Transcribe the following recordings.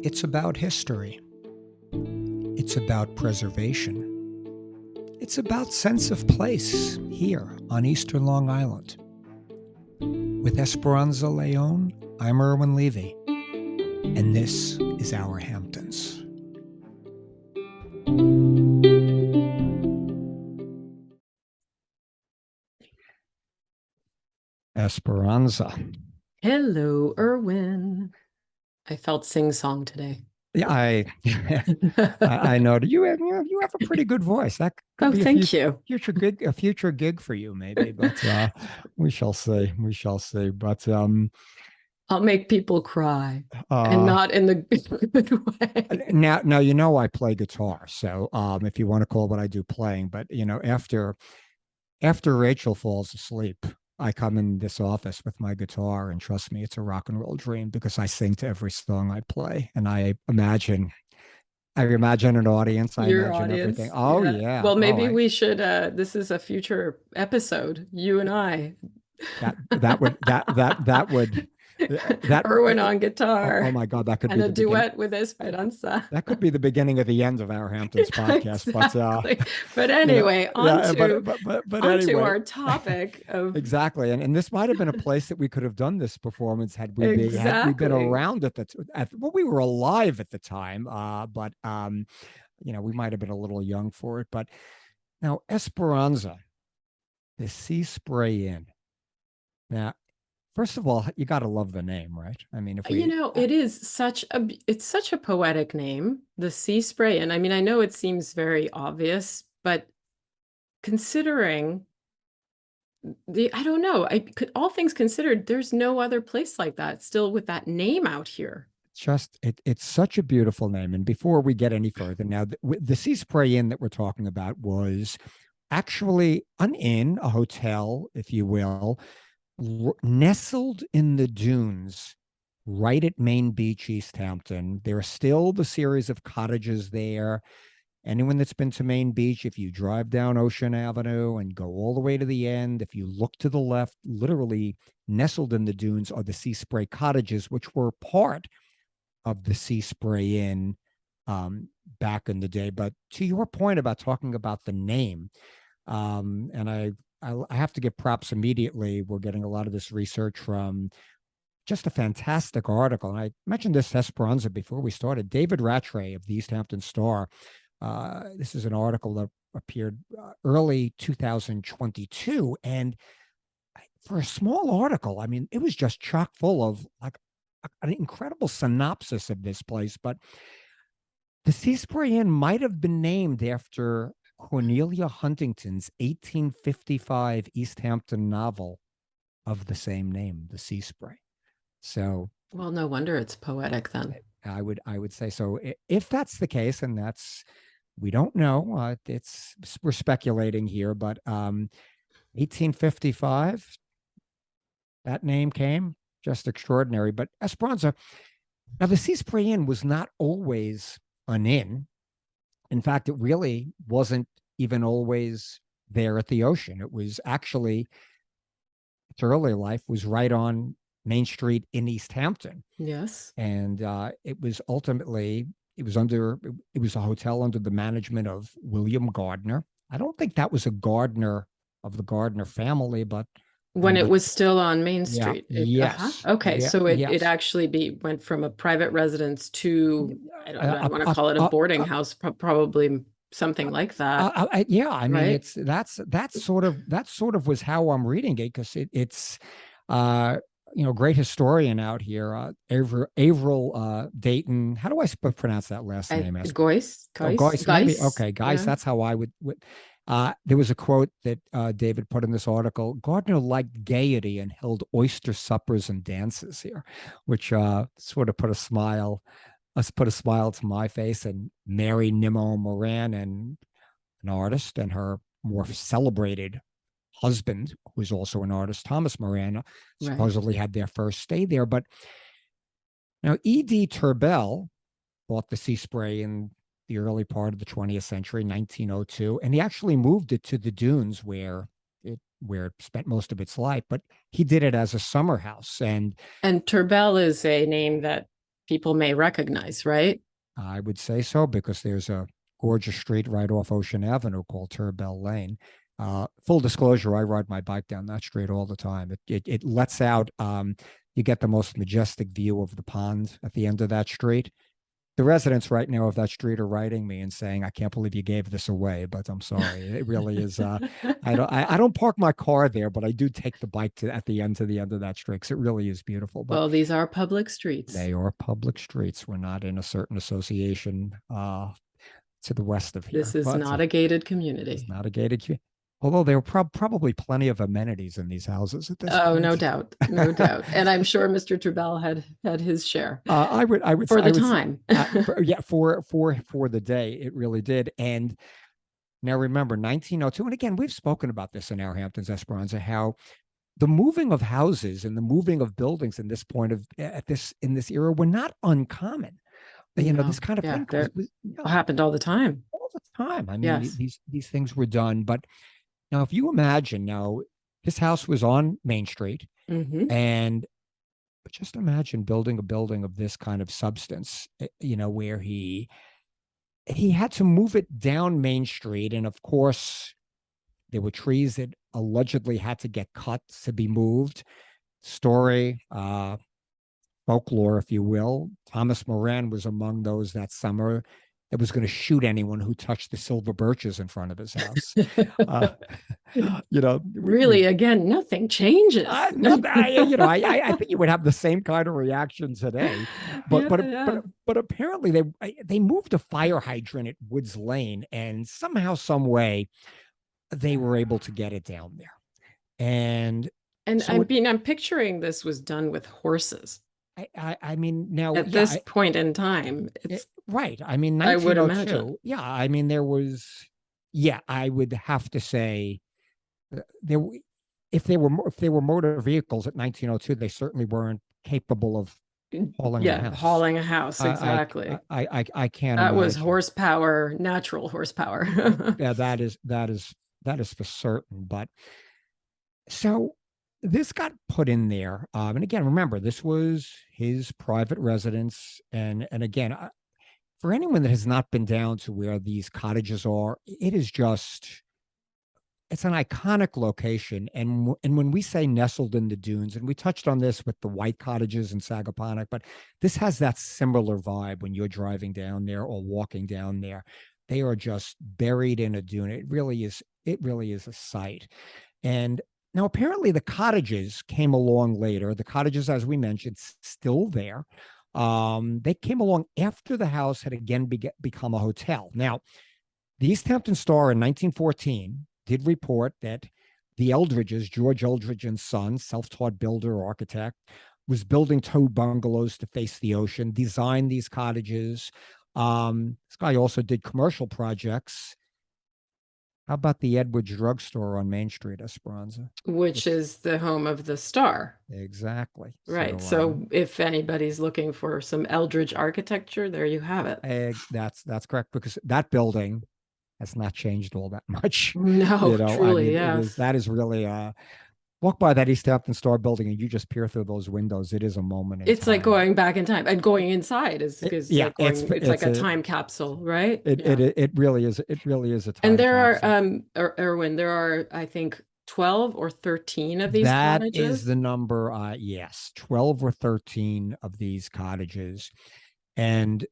It's about history. It's about preservation. It's about sense of place here on Eastern Long Island. With Esperanza Leon, I'm Irwin Levy, and this is Our Hamptons. Esperanza. Hello, Irwin. I felt sing-song today. Yeah, I know that you have a pretty good voice. That could be thank you. a future gig for you, maybe. But we shall see. We shall see. But I'll make people cry, and not in the good way. Now you know I play guitar, so if you want to call what I do playing, but after Rachel falls asleep, I come in this office with my guitar, and trust me, it's a rock and roll dream because I sing to every song I play, and I imagine an audience. Your imagine audience. Everything. Oh yeah. Well, maybe we should. This is a future episode. You and I. That would. Irwin on guitar. Oh my God, that could be a duet with Esperanza. That could be the beginning of the end of Our Hamptons podcast. Exactly. But anyway, onto our topic of exactly, and this might have been a place that we could have done this performance had we been around we were alive at the time, but we might have been a little young for it. But now Esperanza, the Sea Spray Inn. Now, first of all, you got to love the name, right? I mean, it is such a poetic name, the Sea Spray. And I mean, I know it seems very obvious, but considering I don't know, all things considered, there's no other place like that still with that name out here. It's such a beautiful name. And before we get any further, now the Sea Spray Inn that we're talking about was actually an inn, a hotel, if you will, nestled in the dunes right at Main Beach, East Hampton. There are still the series of cottages there. Anyone that's been to Main Beach, if you drive down Ocean Avenue and go all the way to the end, if you look to the left, literally nestled in the dunes are the Sea Spray cottages, which were part of the Sea Spray Inn back in the day. But to your point about talking about the name, and I have to give props immediately. We're getting a lot of this research from just a fantastic article. And I mentioned this to Esperanza before we started. David Rattray of the East Hampton Star. This is an article that appeared early 2022. And for a small article, I mean, it was just chock full of like an incredible synopsis of this place. But the Sea Spray Inn might have been named after Cornelia Huntington's 1855 East Hampton novel of the same name, The Sea Spray. So, well, no wonder it's poetic then. I would say so. If that's the case, and we don't know. We're speculating here, but 1855, that name came, just extraordinary. But Esperanza, now the Sea Spray Inn was not always an inn. In fact, it really wasn't even always there at the ocean. It was actually, its early life was right on Main Street in East Hampton. Yes. And it was a hotel under the management of William Gardner. I don't think that was a Gardner of the Gardner family, but when it was still on Main Street. Yes. Okay. So it actually went from a private residence to, I don't want to call it a boarding house, probably something like that. I mean, that's sort of was how I'm reading it, because it's great historian out here, Averill Dayton. How do I pronounce that last name? Geuss. Maybe. Okay, guys, that's how I would. There was a quote that David put in this article. Gardner liked gaiety and held oyster suppers and dances here, which sort of put a smile to my face. And Mary Nimmo Moran, and an artist, and her more celebrated husband, who was also an artist, Thomas Moran, supposedly had their first stay there. But now E.D. Terbell bought the Sea Spray in the early part of the 20th century, 1902, and he actually moved it to the dunes where it spent most of its life. But he did it as a summer house. And Terbell is a name that people may recognize, right? I would say so, because there's a gorgeous street right off Ocean Avenue called Terbell Lane. Full disclosure, I ride my bike down that street all the time. It lets out. You get the most majestic view of the pond at the end of that street. The residents right now of that street are writing me and saying, "I can't believe you gave this away," but I'm sorry. It really is. I don't park my car there, but I do take the bike to the end of that street, 'cause it really is beautiful. But Well, these are public streets. they are public streets. We're not in a certain association to the west of This here, is but not a gated it's community. not a gated community. Although there are probably plenty of amenities in these houses at this Oh, no point. doubt, no doubt. And I'm sure Mr. Terbell had his share for the time. Yeah, for the day, it really did. And now remember, 1902, and again, we've spoken about this in our Hamptons, Esperanza, how the moving of houses and the moving of buildings in this point of in this era were not uncommon. You know, this No, kind of yeah, thing that yeah, happened all the time. all the time. I mean, Yes. these things were done. But now, if you imagine, now his house was on Main Street, Hmm. and but just imagine building a building of this kind of substance, you know, where he had to move it down Main Street, and of course, there were trees that allegedly had to get cut to be moved. Story, folklore, if you will. Thomas Moran was among those that summer that was going to shoot anyone who touched the silver birches in front of his house. Uh, you know, Really, again, nothing changes. I think you would have the same kind of reaction today, Yeah, yeah. but apparently they moved a fire hydrant at Woods Lane, and somehow, some way, they were able to get it down there. And And so I'm picturing this was done with horses I mean, now, at this point in time. It's, right. I mean, I would imagine. 1902. Yeah, I mean, there was. Yeah, I would have to say there. If they were motor vehicles at 1902, they certainly weren't capable of hauling a Yeah, house. hauling a house, exactly. I can't That was imagine. horsepower, natural horsepower. Yeah, that is for certain. But so this got put in there, and again, remember, this was his private residence, and again, for anyone that has not been down to where these cottages are, it is just it's an iconic location. And when we say nestled in the dunes, and we touched on this with the white cottages in Sagaponack, but this has that similar vibe when you're driving down there or walking down there. They are just buried in a dune. It really is a sight. And now apparently the cottages came along later. The cottages, as we mentioned, still there. They came along after the house had again become a hotel. Now, the East Hampton Star in 1914 did report that the Eldridges, George Eldridge and Son, self-taught builder, architect, was building 2 bungalows to face the ocean, designed these cottages. This guy also did commercial projects. How about the Edwards Drugstore on Main Street, Esperanza? Which is the home of the Star. Exactly. Right. So if anybody's looking for some Eldridge architecture, there you have it. That's correct, because that building has not changed all that much. No, You know, I truly, mean, yes. that is really walk by that East Hampton Star building and you just peer through those windows. It is a moment in It's like time. going back in time, and going inside is Yeah, like going, it's like it's a time capsule, right? it, Yeah. it really is. It really is a And time there are, capsule. Irwin, there are, I think, 12 or 13 of these That is cottages. the number. Yes, 12 or 13 of these cottages. And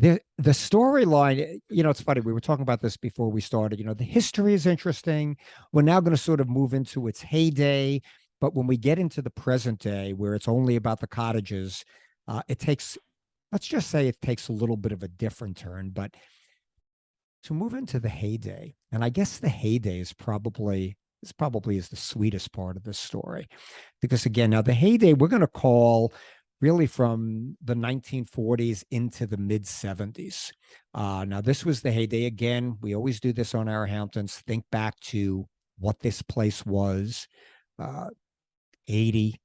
the storyline, you know, it's funny. We were talking about this before we started. You know, the history is interesting. We're now going to sort of move into its heyday. But when we get into the present day, where it's only about the cottages, it takes, let's just say it takes a little bit of a different turn. But to move into the heyday, and I guess the heyday is probably is the sweetest part of this story, because again, now the heyday we're going to call really from the 1940s into the mid 70s. Now this was the heyday. Again, we always do this on our Hamptons. Think back to what this place was 80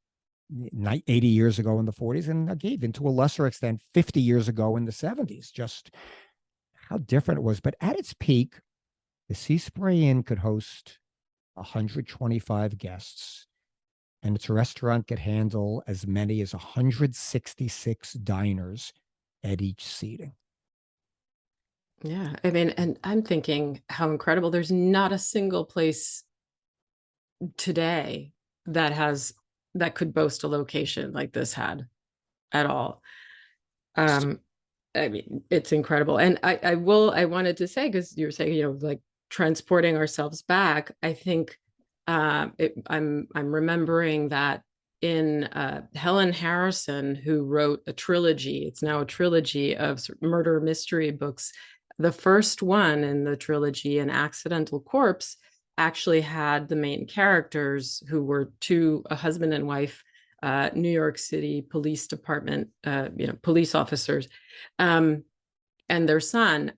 80 years ago in the 40s, and again, even to a lesser extent, 50 years ago in the 70s, just how different it was. But at its peak, the Sea Spray Inn could host 125 guests. and its restaurant could handle as many as 166 diners at each seating. Yeah. I mean, and I'm thinking how incredible. There's not a single place today that has that could boast a location like this had at all. Um, I mean, it's incredible. And I wanted to say, because you were saying, like transporting ourselves back, I think I'm remembering that in Helen Harrison, who wrote a trilogy, it's now a trilogy of murder mystery books. The first one in the trilogy, An Accidental Corpse, actually had the main characters who were a husband and wife, New York City Police Department, police officers, and their son.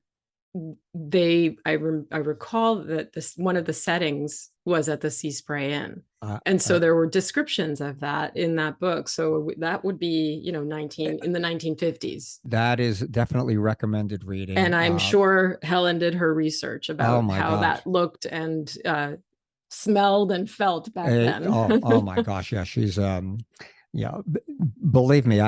I recall that one of the settings was at the Sea Spray Inn. And so there were descriptions of that in that book. So that would be, in the 1950s. That is definitely recommended reading. And I'm sure Helen did her research about how that looked and smelled and felt back then. Oh my gosh. Yeah. She's, believe me,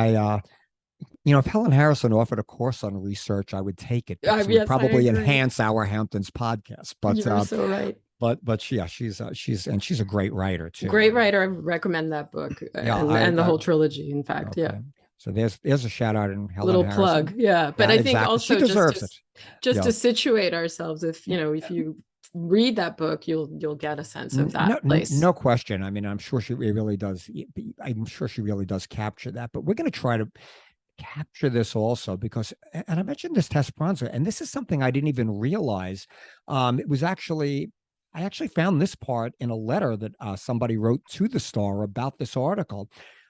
if Helen Harrison offered a course on research, I would take it. Because it would probably enhance our Hamptons podcast. But you're so right. But yeah, she's a great writer too. Great writer. I recommend that book and the whole trilogy. In fact, yeah. So there's a shout out in Helen little Harrison. Plug, yeah. But I think also she deserves it. Just to situate ourselves, if you read that book, you'll get a sense of that place. No question. I mean, I'm sure she really does. I'm sure she really does capture that. But we're going to try to capture this also because, and I mentioned this to Esperanza, and this is something I didn't even realize. It was actually, I actually found this part in a letter that somebody wrote to the Star about this article.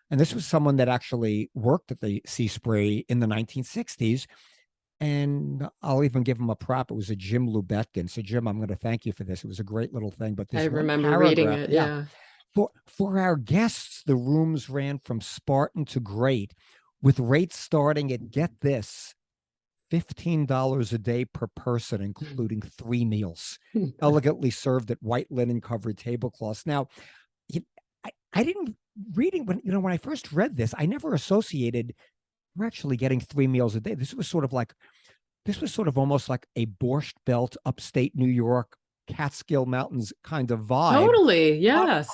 And this was someone that actually worked at the Sea Spray in the 1960s. And I'll even give him a prop. It was a Jim Lubetkin. So, Jim, I'm going to thank you for this. It was a great little thing. But this I remember reading it. Yeah. For our guests, the rooms ran from Spartan to great, with rates starting at, get this, $15 a day per person, including 3 meals, elegantly served at white linen covered tablecloths. Now, I didn't when I first read this, I never associated we're actually getting 3 meals a day. This was sort of almost like a Borscht Belt, upstate New York, Catskill Mountains kind of vibe. Totally. Yes.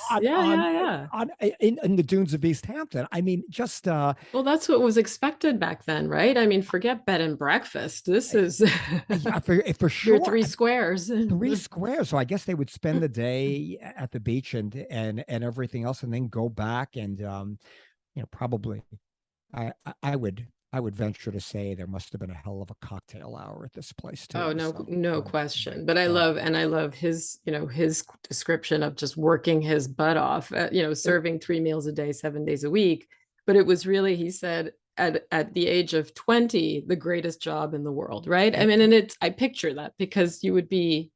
In the dunes of East Hampton. I mean, just well, that's what was expected back then, right? I mean, forget bed and breakfast. This is for sure. Your 3 squares. 3 squares. So I guess they would spend the day at the beach and everything else, and then go back and probably I would venture to say there must have been a hell of a cocktail hour at this place too. Oh, no question. But I love his, his description of just working his butt off, serving 3 meals a day, 7 days a week. But it was really, he said, at the age of 20, the greatest job in the world, right? I mean, and I picture that because you would be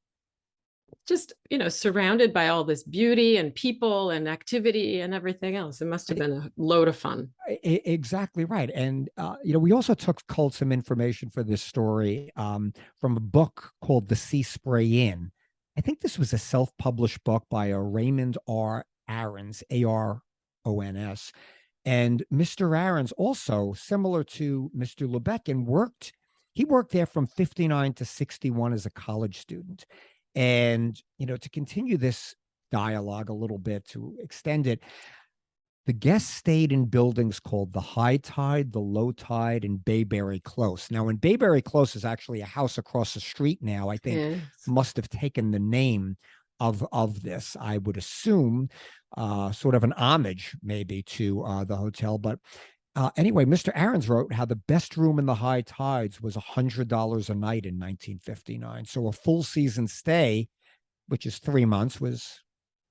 just, surrounded by all this beauty and people and activity and everything else. It must have been a load of fun. Exactly right. And, we also culled some information for this story from a book called The Sea Spray Inn. I think this was a self-published book by a Raymond R. Aarons, Arons. And Mr. Aarons also, similar to Mr. Lubetkin, worked there from 59 to 61 as a college student. And, to continue this dialogue a little bit, to extend it, the guests stayed in buildings called the High Tide, the Low Tide, and Bayberry Close. Now, in Bayberry Close is actually a house across the street now, I think must have taken the name of this, I would assume, sort of an homage maybe to the hotel. But anyway, Mr. Aarons wrote how the best room in the High Tides was $100 a night in 1959. So a full season stay, which is 3 months, was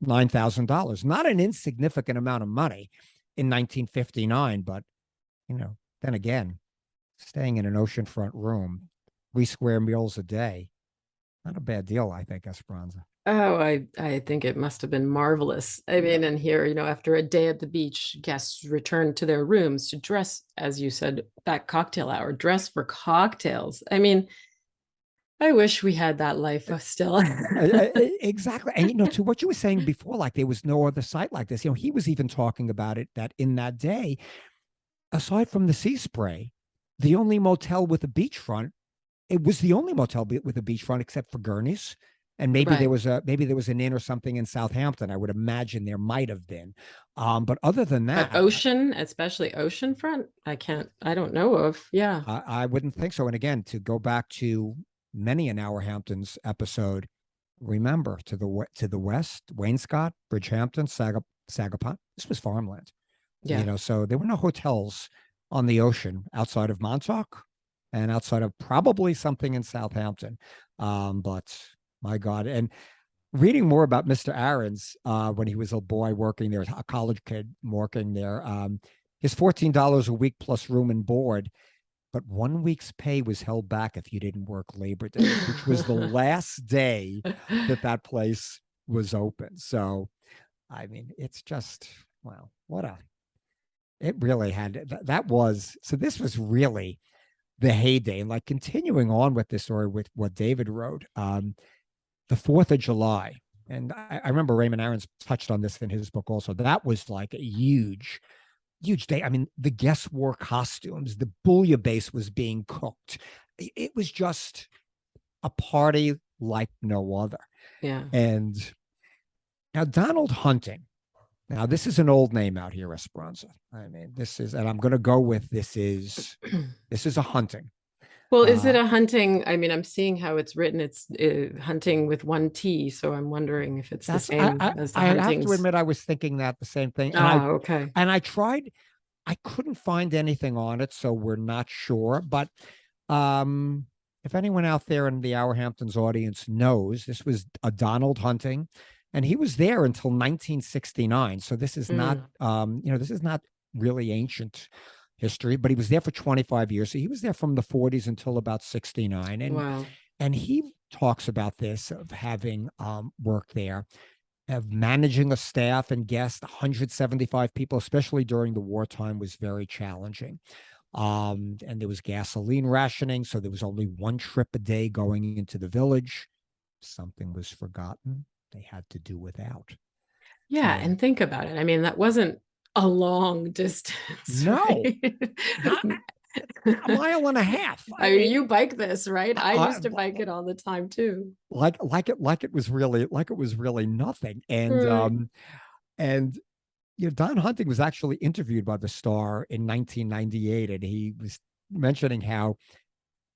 $9,000. Not an insignificant amount of money in 1959, but then again, staying in an oceanfront room, 3 square meals a day, not a bad deal, I think, Esperanza. Oh, I think it must have been marvelous. I mean, and here, after a day at the beach, guests returned to their rooms to dress, as you said, that cocktail hour, dress for cocktails. I mean, I wish we had that life still. Exactly. And, to what you were saying before, like there was no other site like this, he was even talking about it that in that day, aside from the Sea Spray, the only motel with a beachfront, it was the only motel with a beachfront except for Gurney's. And maybe Right. maybe there was an inn or something in Southampton. I would imagine there might have been. But other than But that, ocean, especially oceanfront, I don't know of. Yeah. I wouldn't think so. And again, to go back to many an Hour Hamptons episode, remember to the west, Wainscott, Bridgehampton, Sagapont. This was farmland. Yeah. So there were no hotels on the ocean outside of Montauk and outside of probably something in Southampton. But my God, and reading more about Mr. Aaron's when he was a boy working there, a college kid working there, his $14 a week plus room and board, but 1 week's pay was held back if you didn't work Labor Day, which was the last day that place was open. So, I mean, it's just, wow, it really had, that was, so this was really the heyday. And like continuing on with this story with what David wrote, the 4th of July. And I remember Raymond Aaron's touched on this in his book also. That was like a huge day. I mean, the guests wore costumes, the bouillabaisse was being cooked. It was just a party like no other. Yeah. And now Donald Hunting. Now, this is an old name out here, Esperanza. I mean, and I'm going to go with this is a Hunting. Well, is it a Hunting? I mean, I'm seeing how it's written. It's Hunting with one T. So I'm wondering if it's the same as the I Huntings. have to admit, I was thinking that the same thing. And okay. And I tried, I couldn't find anything on it, so we're not sure. But if anyone out there in the Hour Hamptons audience knows, this was a Donald Hunting, and he was there until 1969. So this is not, this is not really ancient history, but he was there for 25 years. So he was there from the 40s until about 69. And wow. And he talks about this of having worked there, of managing a staff and guests, 175 people, especially during the wartime, was very challenging. And there was gasoline rationing, so there was only one trip a day going into the village. Something was forgotten. They had to do without. Yeah, and think about it. I mean, that wasn't a long distance. No, right? not a mile and a half. I mean, you bike this, right? I used to bike it all the time too. Like it was really nothing. And Don Hunting was actually interviewed by the Star in 1998, and he was mentioning how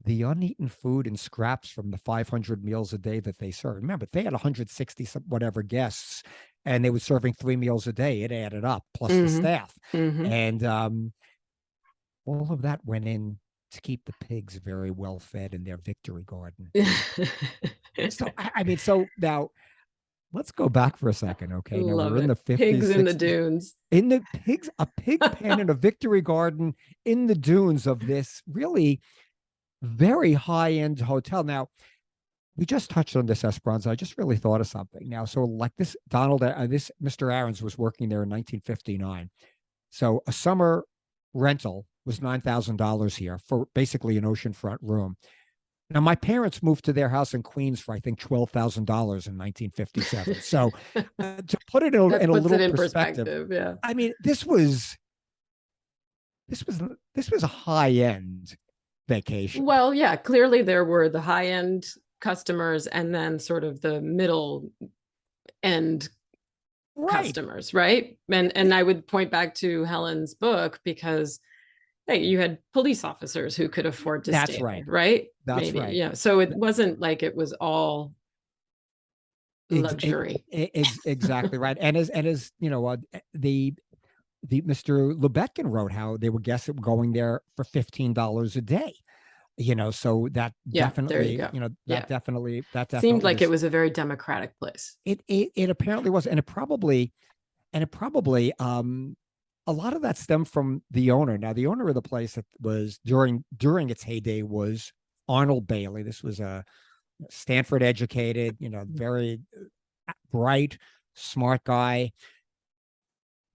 the uneaten food and scraps from the 500 meals a day that they served. Remember, they had 160 whatever guests, and they were serving 3 meals a day. It added up, plus the staff. And all of that went in to keep the pigs very well fed in their victory garden. So, I mean, so now let's go back for a second. Okay. Now we're in the 50s. Pigs 60s, in the dunes. A pig pen in a victory garden in the dunes of this really very high-end hotel. Now, we just touched on this, Esperanza. I just really thought of something. Now, so like this this Mr. Aarons was working there in 1959. So a summer rental was $9,000 here for basically an oceanfront room. Now, my parents moved to their house in Queens for, I think, $12,000 in 1957. So to put it in a little perspective, yeah. I mean, this was a high-end vacation. Well, yeah, clearly there were the high-end customers and then sort of the middle end customers, right? And I would point back to Helen's book because hey, you had police officers who could afford to stay there, right? That's right. Yeah. So it wasn't like it was all luxury. Exactly right. And as the Mr. Lebetkin wrote how they were guests that were going there for $15 a day. So that definitely, that definitely seemed like it was a very democratic place. It apparently was, and it probably a lot of that stemmed from the owner. Now, the owner of the place that was during its heyday was Arnold Bailey. This was a Stanford educated, very bright, smart guy.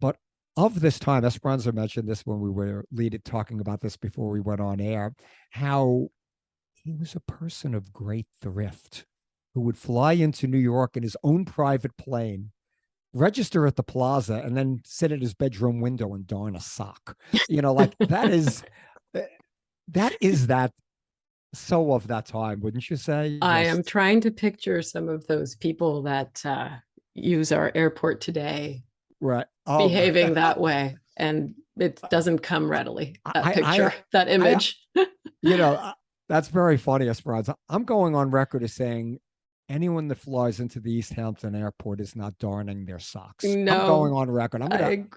But of this time, Esperanza mentioned this when we were talking about this before we went on air, how he was a person of great thrift who would fly into New York in his own private plane, register at the plaza, and then sit at his bedroom window and darn a sock. Like that so of that time, wouldn't you say? I am Just trying to picture some of those people that use our airport today right. Oh, behaving that way, and it doesn't come readily. That picture, that I, image. you know, uh, that's very funny, Esperanza. I'm going on record as saying anyone that flies into the East Hampton airport is not darning their socks. I'm going No, on record. I'm I gonna take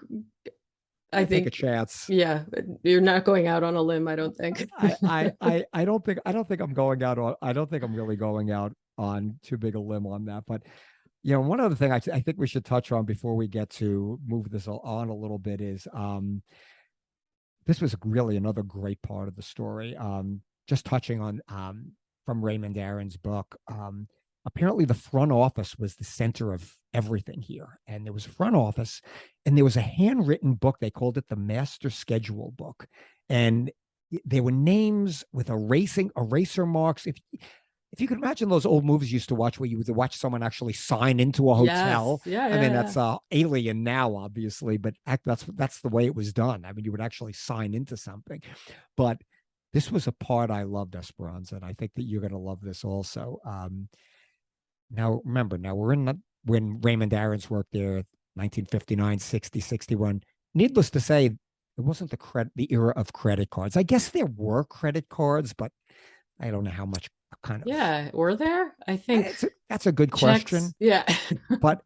a think, chance. yeah, you're not going out on a limb, I don't think. I don't think I'm going out on. I don't think I'm really going out on too big a limb on that. But one other thing I think we should touch on before we get to move this on a little bit is this was really another great part of the story. Just touching on from Raymond Aaron's book. Apparently, the front office was the center of everything here, and there was a front office, and there was a handwritten book. They called it the Master Schedule Book, and there were names with eraser marks. If you could imagine those old movies you used to watch where you would watch someone actually sign into a hotel. Yes. Yeah, I mean, that's yeah. alien now, obviously, but that's the way it was done. I mean, you would actually sign into something. But this was a part I loved, Esperanza, and I think that you're going to love this also. Now, remember, we're in when Raymond Aaron's worked there, 1959, 60, 61. Needless to say, it wasn't the era of credit cards. I guess there were credit cards, but I don't know how much kind of. Yeah, were there? I think That's a good question. checks. Yeah. But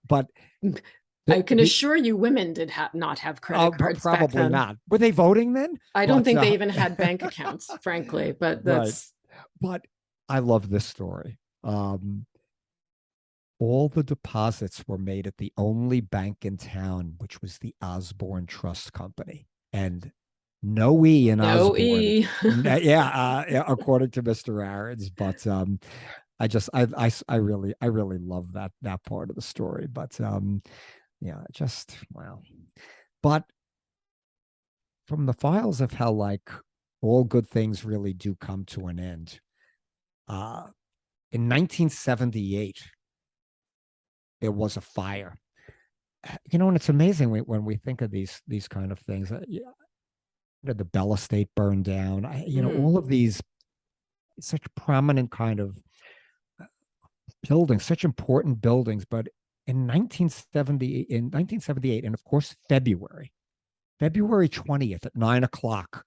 I can assure you women did not have credit cards back probably then. not. Were they voting then? I don't think they even had bank accounts, frankly, but right. that's But I love this story. All the deposits were made at the only bank in town, which was the Osborne Trust Company. And no E in no Osborne. E. According to Mr. Aaron's. But I really love that part of the story. But just wow. But from the files of how like all good things really do come to an end. In 1978, there was a fire. And it's amazing when we think of these kind of things. The Bell Estate burned down. All of these such prominent kind of buildings, such important buildings. But in 1978, and of course February 20th at 9:00,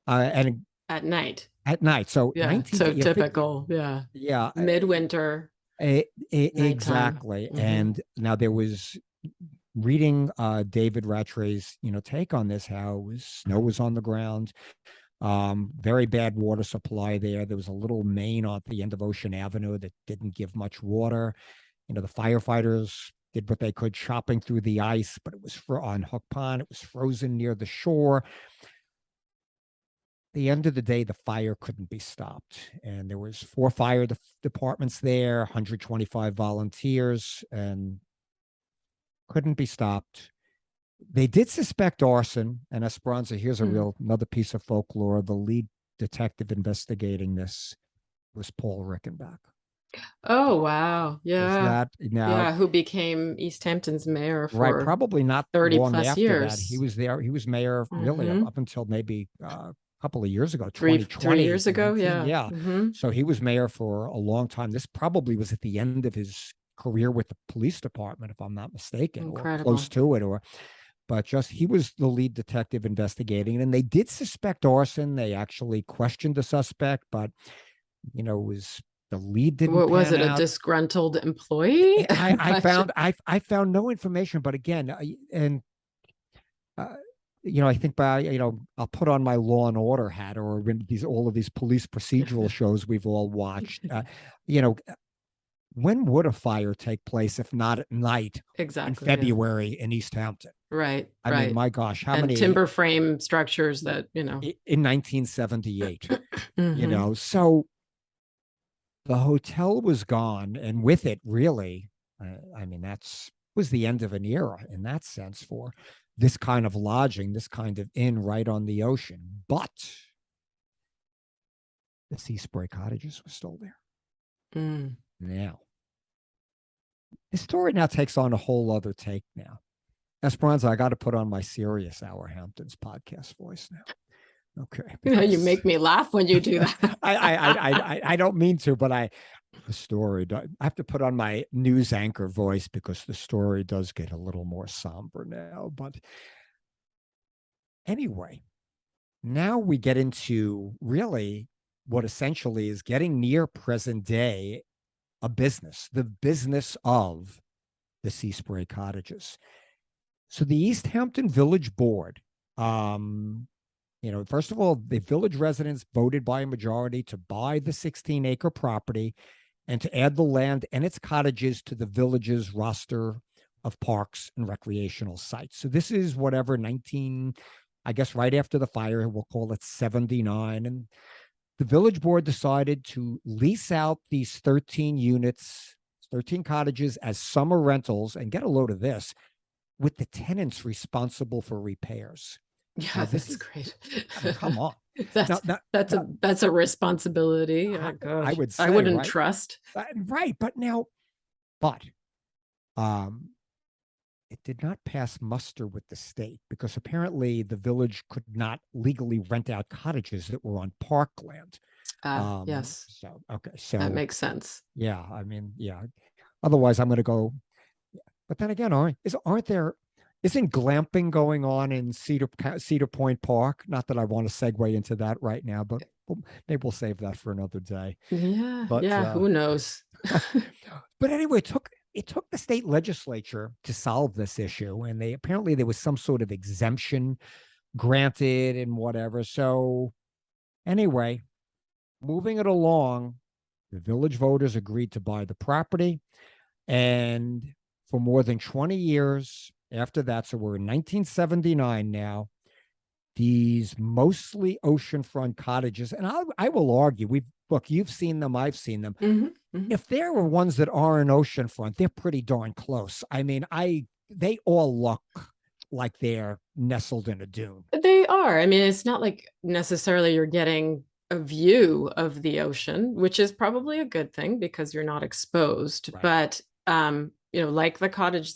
and at night. At night. So yeah, so typical. Yeah, midwinter. Exactly. Mm-hmm. And now there was reading David Rattray's take on this, how snow was on the ground, very bad water supply there. There was a little main at the end of Ocean Avenue that didn't give much water. The firefighters did what they could chopping through the ice, but it was on Hook Pond. It was frozen near the shore. The end of the day, the fire couldn't be stopped, and there was 4 fire departments there, 125 volunteers, and couldn't be stopped. They did suspect arson, and Esperanza, here's another piece of folklore. The lead detective investigating this was Paul Rickenbach. Oh, wow. Yeah. Now, who became East Hampton's mayor for probably not 30 long plus after years. that. He was there. He was mayor really up until maybe couple of years ago, 2020. 3 years ago. Yeah. So he was mayor for a long time. This probably was at the end of his career with the police department, if I'm not mistaken. Incredible. Or close to it. But he was the lead detective investigating, and they did suspect arson. They actually questioned the suspect, but was the lead didn't. What was it? Out. A disgruntled employee? I found no information, but again, I think I'll put on my Law and Order hat, or all of these police procedural shows we've all watched. When would a fire take place if not at night? Exactly. In February in East Hampton. Right. I mean, my gosh, how many timber frame structures that in 1978? Mm-hmm. So the hotel was gone, and with it, really, that's was the end of an era in that sense for this kind of lodging, this kind of inn right on the ocean. But the Sea Spray cottages were still there. Mm. Now, the story now takes on a whole other take now. Esperanza, I got to put on my serious Our Hamptons podcast voice now. Okay. You make me laugh when you do that. I don't mean to, but the story, I have to put on my news anchor voice because the story does get a little more somber now. But anyway, now we get into really what essentially is getting near present day a business, the business of the Sea Spray cottages. So the East Hampton Village Board, first of all, the village residents voted by a majority to buy the 16-acre property and to add the land and its cottages to the village's roster of parks and recreational sites. So this is whatever, I guess right after the fire, we'll call it 79. And the village board decided to lease out these 13 units, 13 cottages as summer rentals, and get a load of this, with the tenants responsible for repairs. Yeah, that's great. I mean, come on. That's a responsibility. Oh, gosh. I would say, I wouldn't right? trust. Right. But it did not pass muster with the state because apparently the village could not legally rent out cottages that were on parkland. Yes. So that makes sense. Yeah. I mean, yeah. Otherwise, I'm going to go. But then again, isn't glamping going on in Cedar Point Park? Not that I want to segue into that right now, but maybe we'll save that for another day. Yeah. Who knows? But anyway, it took the state legislature to solve this issue, and apparently there was some sort of exemption granted and whatever. So anyway, moving it along, the village voters agreed to buy the property, and for more than 20 years after that, so we're in 1979 now, these mostly oceanfront cottages, and I will argue, you've seen them, I've seen them. Mm-hmm, mm-hmm. If there are ones that aren't oceanfront, they're pretty darn close. I mean, they all look like they're nestled in a dune. They are. I mean, it's not like necessarily you're getting a view of the ocean, which is probably a good thing because you're not exposed. Right. But like the cottages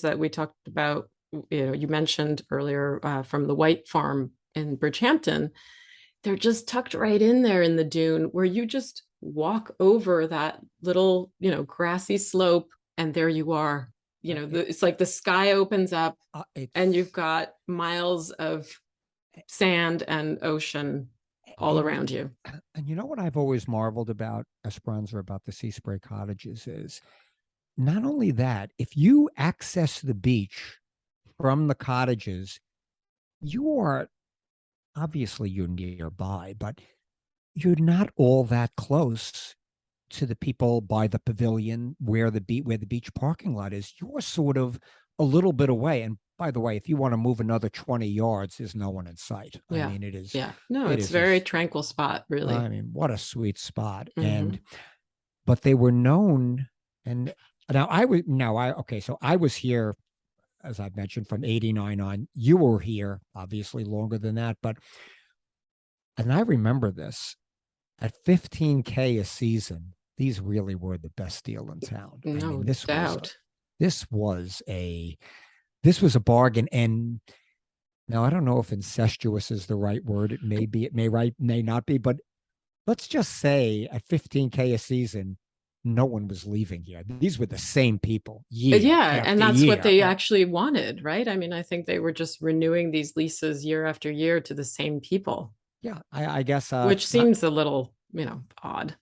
that we talked about, you mentioned earlier from the White Farm in Bridgehampton, they're just tucked right in there in the dune where you just walk over that little, grassy slope and there you are. It's like the sky opens up and you've got miles of sand and ocean all around you. And you know what I've always marveled about, Esperanza, about the Sea Spray cottages is not only that, if you access the beach from the cottages, you're nearby, but you're not all that close to the people by the pavilion where the beach parking lot is. You're sort of a little bit away. And by the way, if you want to move another 20 yards, there's no one in sight. Yeah. I mean, it is. Yeah. No, it's a very tranquil spot, really. I mean, what a sweet spot. Mm-hmm. But they were known. And now so I was here, as I've mentioned, from 89 on. You were here, obviously, longer than that. And I remember this at $15K a season. These really were the best deal in town. No doubt. This was a bargain. And now I don't know if incestuous is the right word. It may be, it may not be, but let's just say at $15K a season, no one was leaving here. These were the same people. And that's what they actually wanted, right? I mean, I think they were just renewing these leases year after year to the same people. Yeah, I guess. Which seems a little, odd.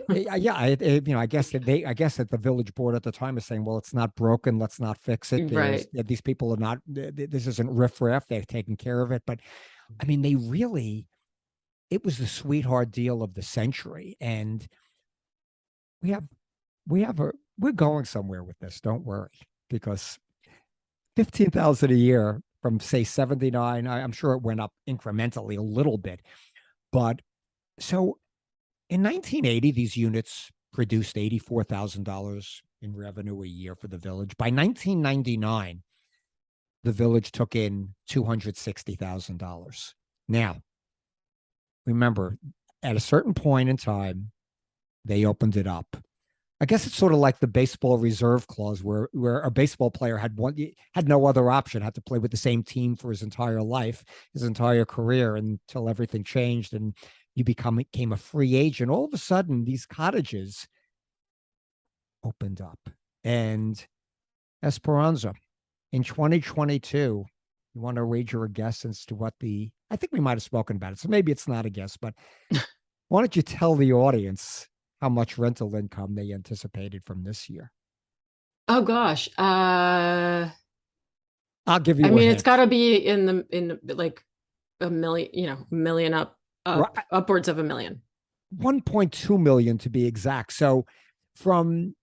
I guess that the village board at the time is saying, well, it's not broken. Let's not fix it. Right. These people are not, this isn't riffraff. They're taking care of it. But I mean, it was the sweetheart deal of the century. And we're going somewhere with this. Don't worry, because $15,000 a year from say 79, I'm sure it went up incrementally a little bit. But so in 1980, these units produced $84,000 in revenue a year for the village. By 1999, the village took in $260,000. Now, remember, at a certain point in time, they opened it up. I guess it's sort of like the baseball reserve clause where a baseball player had no other option, had to play with the same team for his entire life, his entire career, until everything changed and you became a free agent. All of a sudden, these cottages opened up. And Esperanza, in 2022, you want to wager a guess as to what I think we might have spoken about it, so maybe it's not a guess, but why don't you tell the audience how much rental income they anticipated from this year? Oh gosh. I'll give you I a mean, hint. it's got to be in like a million, million up, Right. upwards of $1 million. 1.2 million to be exact. So from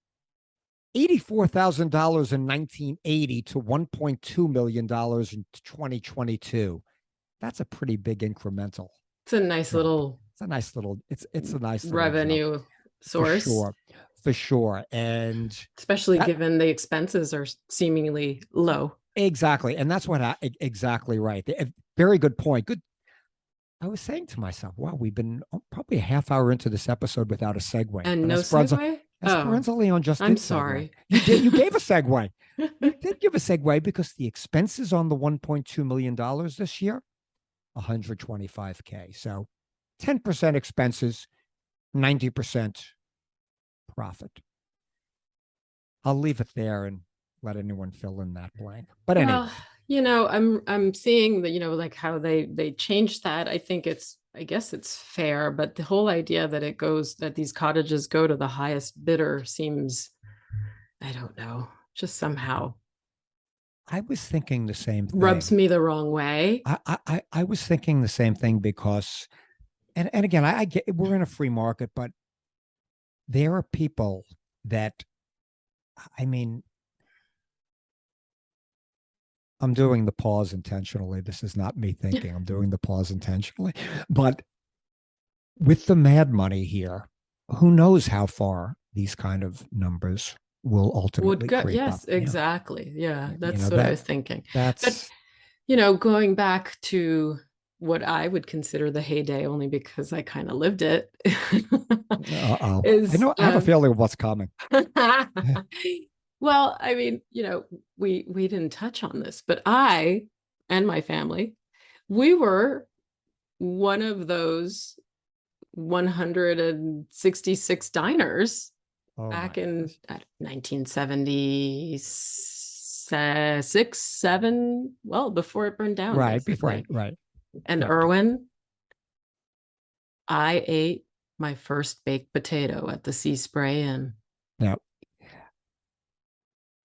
$84,000 in 1980 to $1.2 million in 2022. That's a pretty big incremental. It's a nice little. It's a nice little. It's a nice revenue source for sure, and especially given the expenses are seemingly low. Exactly, and that's what exactly right. Very good point. Good. I was saying to myself, wow, we've been probably a half hour into this episode without a segue. And no segue? Esperanza Leon just I'm did sorry. Segue. You gave a segue. You did give a segue because the expenses on the $1.2 million this year, $125K. So 10% expenses, 90% profit. I'll leave it there and let anyone fill in that blank. But anyway. I'm seeing that, like how they changed that. I guess it's fair, but the whole idea that these cottages go to the highest bidder seems, I don't know, just somehow. I was thinking the same thing. Rubs me the wrong way. I was thinking the same thing because, and again, I get we're in a free market, but there are people that, I mean, I'm doing the pause intentionally. This is not me thinking. I'm doing the pause intentionally. But with the mad money here, who knows how far these kind of numbers will ultimately creep yes, up, exactly. Yeah, that's what I was thinking. But, going back to what I would consider the heyday, only because I kind of lived it. I have a feeling of what's coming. Well, I mean, we didn't touch on this, but I and my family, we were one of those 166 diners back in 1976, 7, well, before it burned down. Right, right. And Irwin, I ate my first baked potato at the Sea Spray Inn. Now,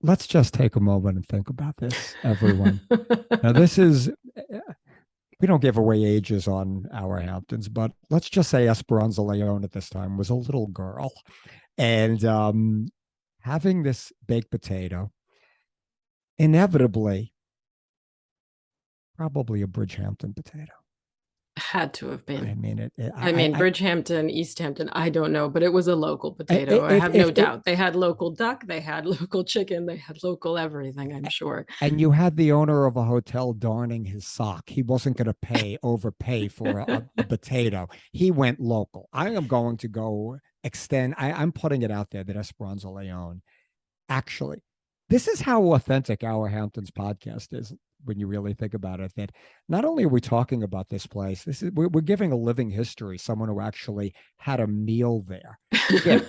let's just take a moment and think about this, everyone. Now, we don't give away ages on our Hamptons, but let's just say Esperanza Leon at this time was a little girl. And having this baked potato, inevitably, probably a Bridgehampton potato. Had to have been. I mean, Bridgehampton, East Hampton, I don't know, but it was a local potato. I have no doubt. They had local duck, they had local chicken, they had local everything, I'm sure. And you had the owner of a hotel darning his sock. He wasn't going to overpay for a potato. He went local. I am going to go extend. I'm putting it out there that Esperanza Leon, actually, this is how authentic our Hamptons podcast is. When you really think about it, that not only are we talking about this place, we're giving a living history, someone who actually had a meal there. Again,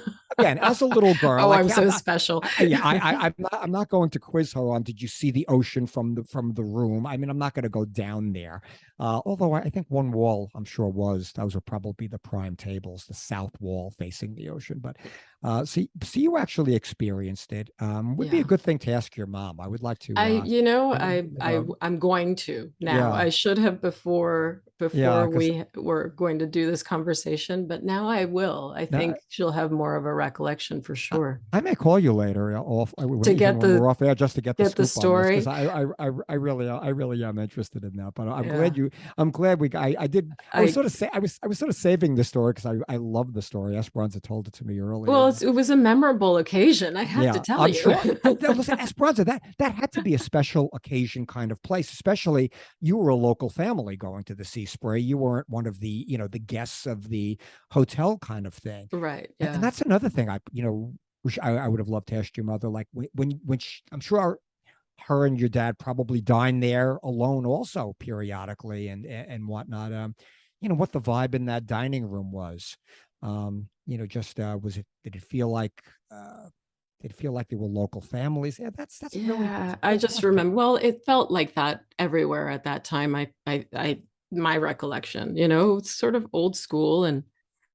as a little girl, I'm so special. I'm not going to quiz her on did you see the ocean from the room. I mean, I'm not going to go down there. Although I think one wall, I'm sure those were probably the prime tables, the south wall facing the ocean. But so you actually experienced it. Would be a good thing to ask your mom. I would like to. I'm going to now. Yeah. I should have before we were going to do this conversation, but now I will. I think she'll have more of a recollection for sure. I may call you later we're off air just to get the story, because I really am interested in that. But I'm glad I was sort of saving the story because I love the story. Esperanza told it to me earlier. Well, it was a memorable occasion. I have to tell you. Sure. Listen, Esperanza, that had to be a special occasion kind of place, especially you were a local family going to the Sea Sea Spray. You weren't one of the, the guests of the hotel kind of thing. Right. And Yeah. that's another thing wish I would have loved to ask your mother, like when I'm sure her and your dad probably dined there alone also periodically and whatnot. What the vibe in that dining room was. Did it feel like they were local families? Yeah, that's really Yeah, that's a I real just question. remember, well, it felt like that everywhere at that time. My recollection, it's sort of old school. And,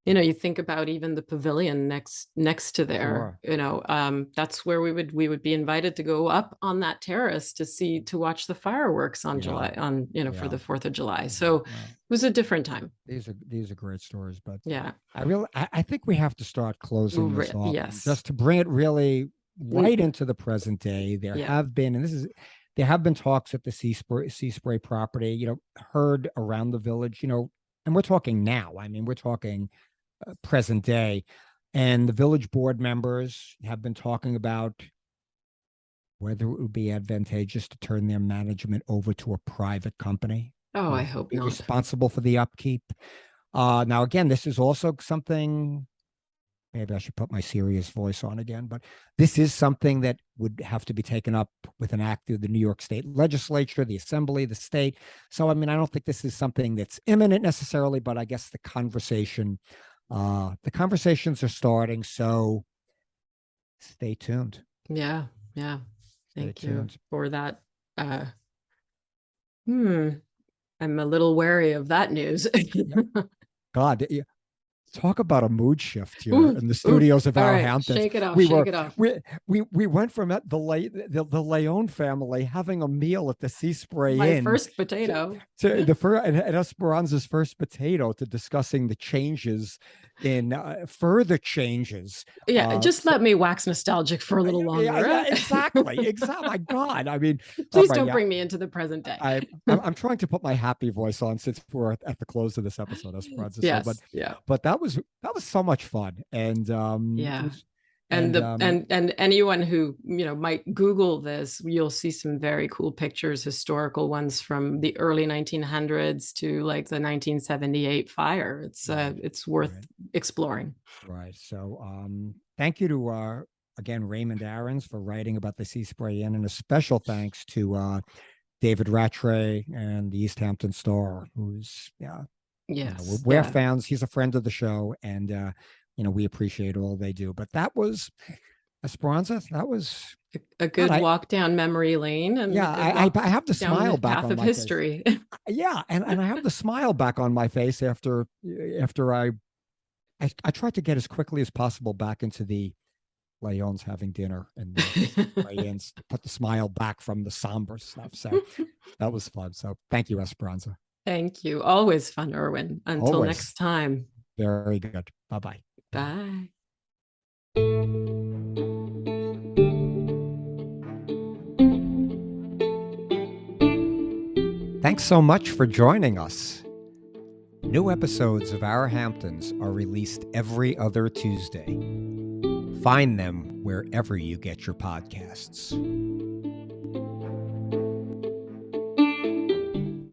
you think about even the pavilion next to there, Sure. that's where we would be invited to go up on that terrace to watch the fireworks on Yeah. July, for Yeah. the 4th of July. Yeah. So it Well, was a different time. these are great stories, but Yeah. I think we have to start closing this off, and Yes. just to bring it really Mm, right into the present day. yeah. There have been talks at the Sea Spray property, heard around the village, and we're talking now. I mean, we're talking present day, and the village board members have been talking about whether it would be advantageous to turn their management over to a private company Oh, who I would hope be not. responsible for the upkeep. Now, again, this is also something. Maybe I should put my serious voice on again, but this is something that would have to be taken up with an act through the New York State Legislature, the Assembly, the state. So, I mean, I don't think this is something that's imminent necessarily, but I guess the conversations are starting. So, stay tuned. Yeah. Yeah. Stay Thank you tuned. for that. Uh, hmm. I'm a little wary of that news. Yeah. God, talk about a mood shift here Ooh, in the ooh. studios of All our right, Hamptons. shake it off, We shake were it off. we went from the Leone family having a meal at the Sea Spray My Inn first potato. to the first at Esperanza's first potato to discussing the changes in further changes. Yeah, just So, let me wax nostalgic for a little yeah, longer, yeah, right? exactly. My God, I mean, all Please right, don't yeah. bring me into the present day. I'm trying to put my happy voice on since we're at the close of this episode, Esperanza. So, Yes, yeah. but that was so much fun, and it Yeah. was, And and the and anyone who, might Google this, you'll see some very cool pictures, historical ones from the early 1900s to like the 1978 fire. right, It's worth right, exploring. right. So, thank you to again Raymond Aarons for writing about the Sea Spray Inn, and a special thanks to David Rattray and the East Hampton Star, who's Yes. we're Yeah. fans. He's a friend of the show, and we appreciate all they do. But that was Esperanza. That was A God. good walk down memory lane and Yeah, a good walk I have the down smile the back path on of my face. history. Yeah, and I have the smile back on my face after I tried to get as quickly as possible back into the Leon's having dinner and the put the smile back from the somber stuff. So that was fun. So thank you, Esperanza. Thank you. Always fun, Irwin. Until Always next time. very good. Bye bye. Bye. Thanks so much for joining us. New episodes of Our Hamptons are released every other Tuesday. Find them wherever you get your podcasts.